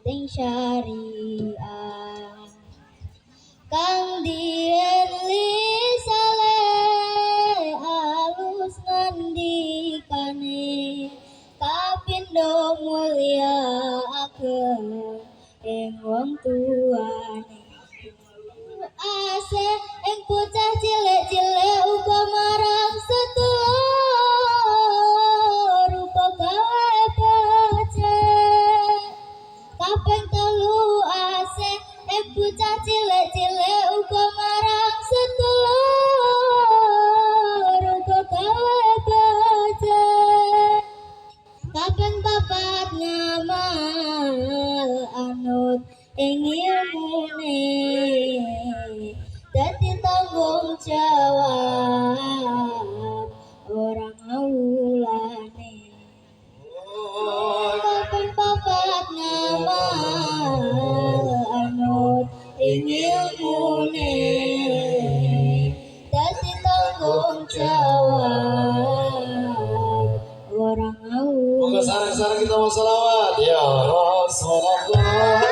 ting syariah kang dien lisale alus ngendikane kapindo mulia akeun ing wong tuane ase ing bocah cilik-cilik uga marang sedulur rupa gawe becik kaping telu ase ing bocah cilik-cilik uga marang sedulur rupa gawe becik kaping papat ngamal anut ing ilmune dadi tanggung jawab orang aulane kaping papat ngamal anut ing ilmune dadi tanggung jawab orang aulane. Moga sarang-sarang kita mau salawat ya Rasulullah.